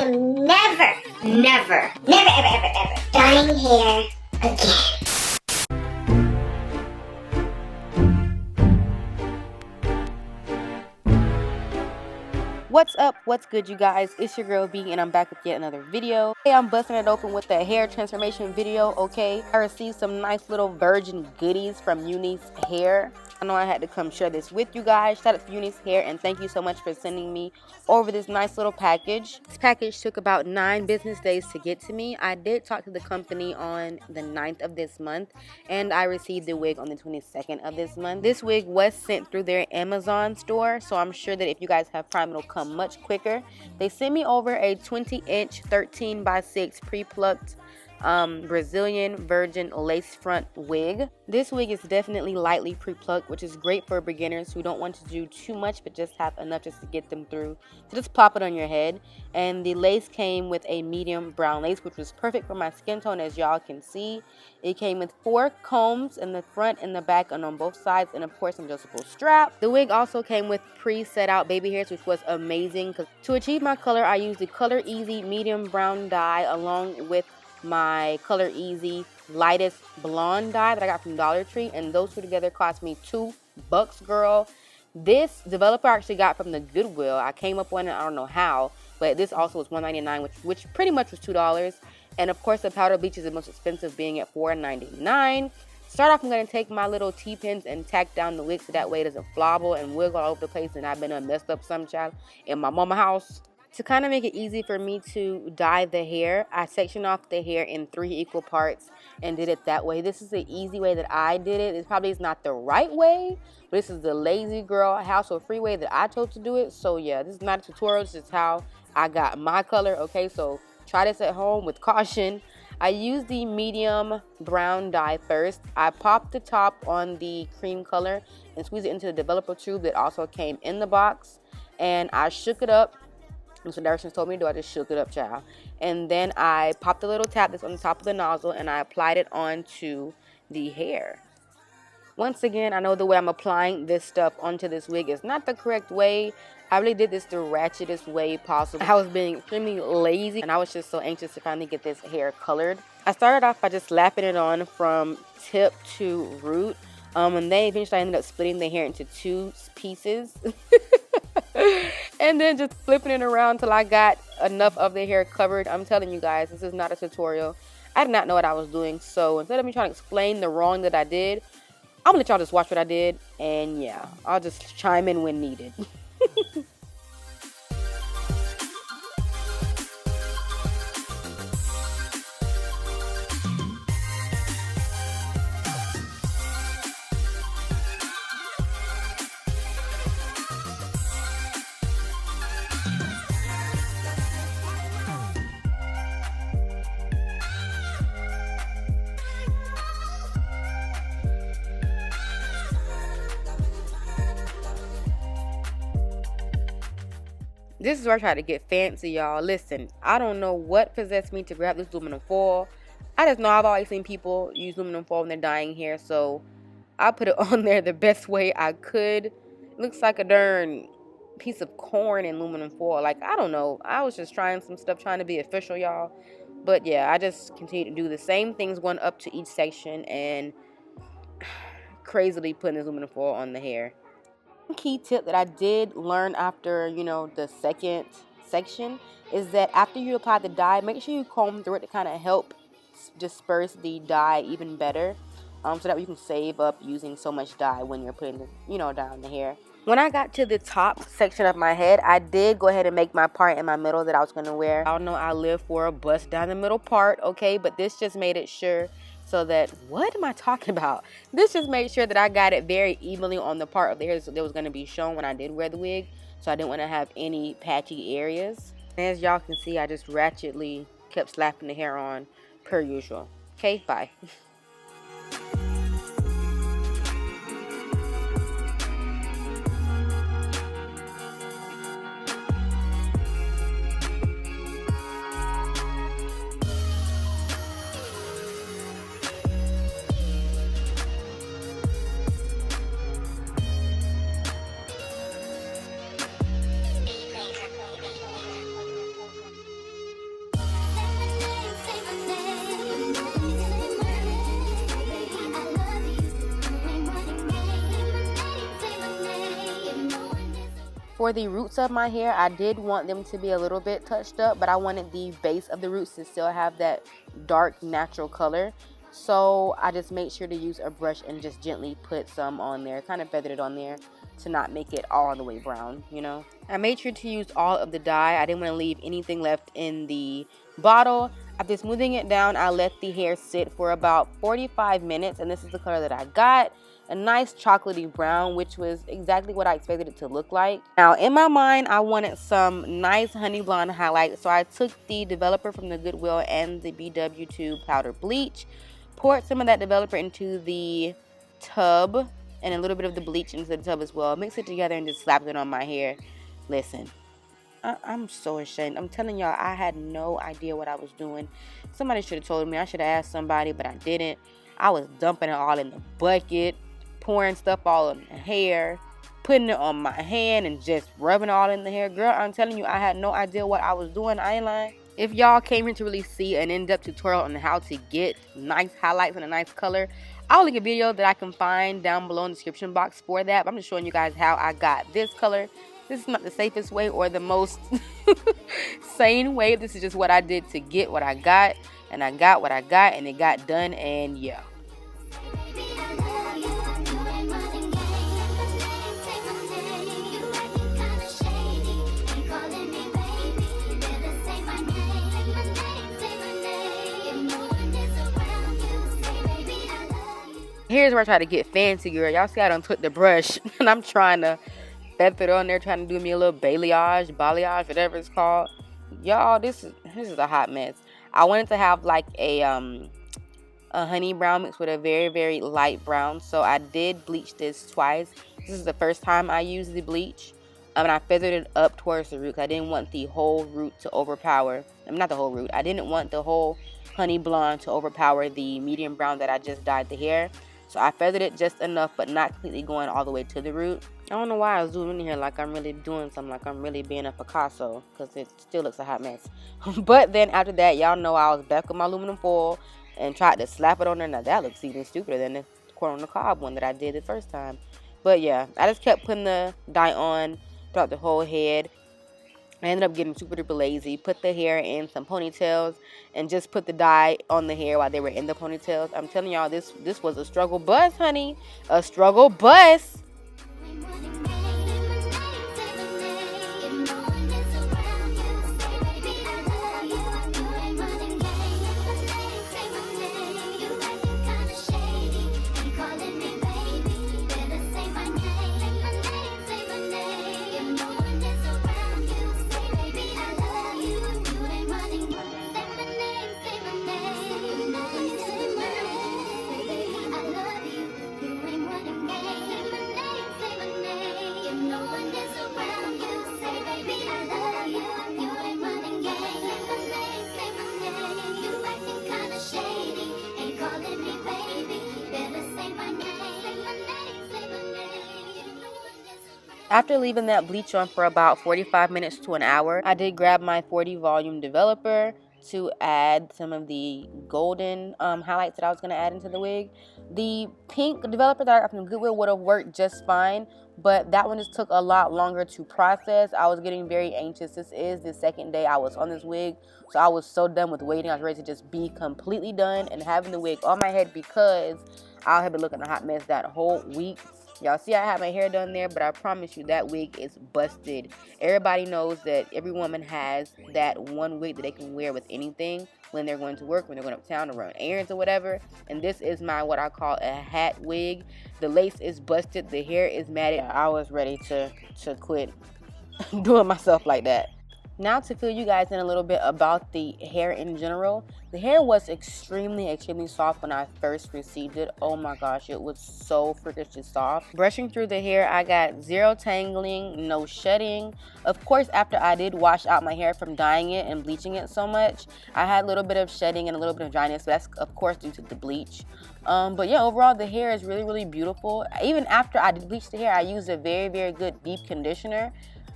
am never, never, never, ever, ever, ever dyeing hair again. What's up? What's good, you guys? It's your girl B, and I'm back with yet another video. Hey, I'm busting it open with the hair transformation video, okay? I received some nice little virgin goodies from UNice Hair. I know I had to come share this with you guys. Shout out to UNice Hair, and thank you so much for sending me over this nice little package. This package took about 9 business days to get to me. I did talk to the company on the 9th of this month, and I received the wig on the 22nd of this month. This wig was sent through their Amazon store, so I'm sure that if you guys have Prime, it'll come much quicker. They sent me over a 20-inch 13x6 pre-plucked Brazilian virgin lace front wig. This wig is definitely lightly pre-plucked, which is great for beginners who don't want to do too much but just have enough just to get them through. So just plop it on your head. And the lace came with a medium brown lace, which was perfect for my skin tone, as y'all can see. It came with 4 combs in the front and the back and on both sides, and of course an adjustable strap. The wig also came with pre-set out baby hairs, which was amazing. To achieve my color, I used the Color Easy medium brown dye along with my Color Easy lightest blonde dye that I got from Dollar Tree, and those two together cost me $2, girl. This developer actually got from the Goodwill. I came up on it, I don't know how, but this also was $1.99, which pretty much was $2. And of course the powder bleach is the most expensive, being at $4.99. Start off, I'm going to take my little T-pins and tack down the wig so that way it doesn't flobble and wiggle all over the place, and I've been messed up some child in my mama house. To kind of make it easy for me to dye the hair, I sectioned off the hair in 3 equal parts and did it that way. This is the easy way that I did it. It probably is not the right way, but this is the lazy girl, hassle-free way that I chose to do it. So yeah, this is not a tutorial. This is how I got my color, okay? So try this at home with caution. I used the medium brown dye first. I popped the top on the cream color and squeezed it into the developer tube that also came in the box, and I shook it up. And so directions told me to do. I just shook it up, child. And then I popped a little tap that's on the top of the nozzle, and I applied it onto the hair. Once again, I know the way I'm applying this stuff onto this wig is not the correct way. I really did this the ratchetest way possible. I was being extremely lazy, and I was just so anxious to finally get this hair colored. I started off by just slapping it on from tip to root. And then eventually I ended up splitting the hair into 2 pieces. And then just flipping it around till I got enough of the hair covered. I'm telling you guys, this is not a tutorial. I did not know what I was doing. So instead of me trying to explain the wrong that I did, I'm gonna let y'all just watch what I did. And yeah, I'll just chime in when needed. This is where I try to get fancy, y'all. Listen, I don't know what possessed me to grab this aluminum foil. I just know I've always seen people use aluminum foil when they're dyeing hair, so I put it on there the best way I could. It looks like a darn piece of corn in aluminum foil. Like, I don't know. I was just trying some stuff, trying to be official, y'all. But yeah, I just continue to do the same things going up to each section and crazily putting this aluminum foil on the hair. Key tip that I did learn after, the second section is that after you apply the dye, make sure you comb through it to kind of help disperse the dye even better, so that you can save up using so much dye when you're putting the, dye on the hair. When I got to the top section of my head, I did go ahead and make my part in my middle that I was going to wear. I don't know, I live for a bust down the middle part, okay, but this just made it sure so that, what am I talking about? This just made sure that I got it very evenly on the part of the hair that was going to be shown when I did wear the wig. So I didn't want to have any patchy areas. And as y'all can see, I just ratchetly kept slapping the hair on per usual. Okay, bye. For the roots of my hair, I did want them to be a little bit touched up, but I wanted the base of the roots to still have that dark natural color. So I just made sure to use a brush and just gently put some on there, kind of feathered it on there to not make it all the way brown, you know. I made sure to use all of the dye. I didn't want to leave anything left in the bottle. After smoothing it down, I let the hair sit for about 45 minutes, and this is the color that I got. A nice chocolatey brown, which was exactly what I expected it to look like. Now, in my mind, I wanted some nice honey blonde highlight, so I took the developer from the Goodwill and the BW2 powder bleach, poured some of that developer into the tub, and a little bit of the bleach into the tub as well. Mix it together and just slapped it on my hair. Listen, I'm so ashamed. I'm telling y'all, I had no idea what I was doing. Somebody should have told me. I should have asked somebody, but I didn't. I was dumping it all in the bucket, pouring stuff all in the hair, putting it on my hand, and just rubbing it all in the hair. Girl, I'm telling you, I had no idea what I was doing. I ain't lying. If y'all came here to really see an in-depth tutorial on how to get nice highlights and a nice color, I'll link a video that I can find down below in the description box for that. But I'm just showing you guys how I got this color. This is not the safest way or the most sane way. This is just what I did to get what I got. And I got what I got, and it got done, and yeah. Here's where I try to get fancy, girl. Y'all see I done took the brush and I'm trying to feather it on there, trying to do me a little balayage, whatever it's called. Y'all, this is a hot mess. I wanted to have like a honey brown mixed with a very, very light brown. So I did bleach this twice. This is the first time I used the bleach. And I feathered it up towards the root. I didn't want the whole root to overpower. Not the whole root. I didn't want the whole honey blonde to overpower the medium brown that I just dyed the hair. So I feathered it just enough, but not completely going all the way to the root. I don't know why I was doing in here like I'm really doing something, like I'm really being a Picasso, because it still looks a hot mess. But then after that, y'all know I was back with my aluminum foil and tried to slap it on there. Now that looks even stupider than the corn on the cob one that I did the first time. But yeah, I just kept putting the dye on throughout the whole head. I ended up getting super duper lazy, put the hair in some ponytails, and just put the dye on the hair while they were in the ponytails. I'm telling y'all, this was a struggle bus, honey. A struggle bus. After leaving that bleach on for about 45 minutes to an hour, I did grab my 40 volume developer to add some of the golden highlights that I was going to add into the wig. The pink developer that I got from Goodwill would have worked just fine, but that one just took a lot longer to process. I was getting very anxious. This is the second day I was on this wig, so I was so done with waiting. I was ready to just be completely done and having the wig on my head because I have been looking a hot mess that whole week. Y'all see I have my hair done there, but I promise you that wig is busted. Everybody knows that every woman has that one wig that they can wear with anything when they're going to work, when they're going uptown to run errands or whatever. And this is my, what I call a hat wig. The lace is busted. The hair is matted. I was ready to quit doing myself like that. Now to fill you guys in a little bit about the hair in general. The hair was extremely soft when I first received it. Oh my gosh, it was so freakishly soft. Brushing through the hair, I got zero tangling, no shedding. Of course, after I did wash out my hair from dyeing it and bleaching it so much, I had a little bit of shedding and a little bit of dryness. So that's of course due to the bleach. But yeah, overall the hair is really beautiful. Even after I did bleach the hair, I used a very good deep conditioner.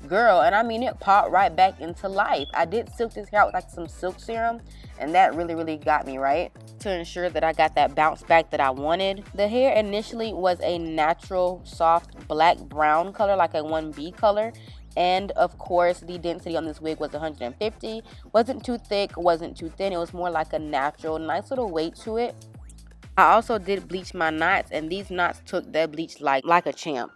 Girl, and I mean it popped right back into life. I did silk this hair out with like some silk serum, and that really got me right to ensure that I got that bounce back that I wanted. The hair initially was a natural soft black brown color, like a 1B color. And of course, the density on this wig was 150. Wasn't too thick, wasn't too thin. It was more like a natural, nice little weight to it. I also did bleach my knots, and these knots took that bleach like a champ.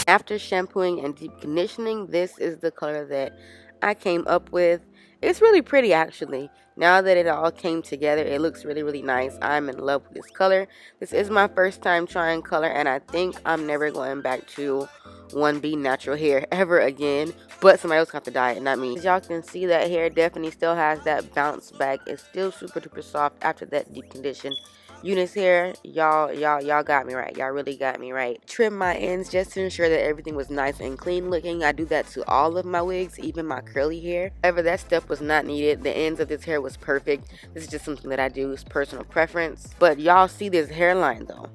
After shampooing and deep conditioning, this is the color that I came up with. It's really pretty actually. Now that it all came together, it looks really, really nice. I'm in love with this color. This is my first time trying color, and I think I'm never going back to 1B natural hair ever again. But somebody else have to dye it, not me. As y'all can see, that hair definitely still has that bounce back. It's still super duper soft after that deep condition. UNice hair, y'all got me right. Y'all really got me right. Trim my ends just to ensure that everything was nice and clean looking. I do that to all of my wigs, even my curly hair. However, that step was not needed. The ends of this hair was perfect. This is just something that I do. It's personal preference. But y'all see this hairline though.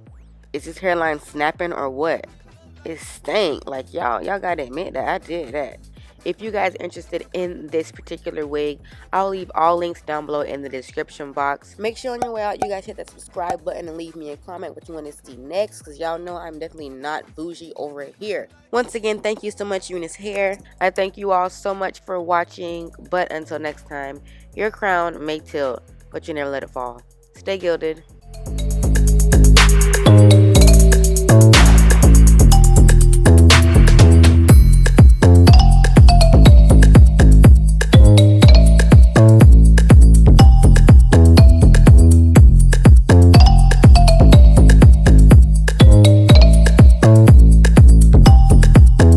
Is this hairline snapping or what? It stank. Like y'all gotta admit that I did that. If you guys are interested in this particular wig, I'll leave all links down below in the description box. Make sure on your way out, you guys hit that subscribe button and leave me a comment what you want to see next, because y'all know I'm definitely not bougie over here. Once again, thank you so much, UNice Hair. I thank you all so much for watching, but until next time, your crown may tilt, but you never let it fall. Stay gilded.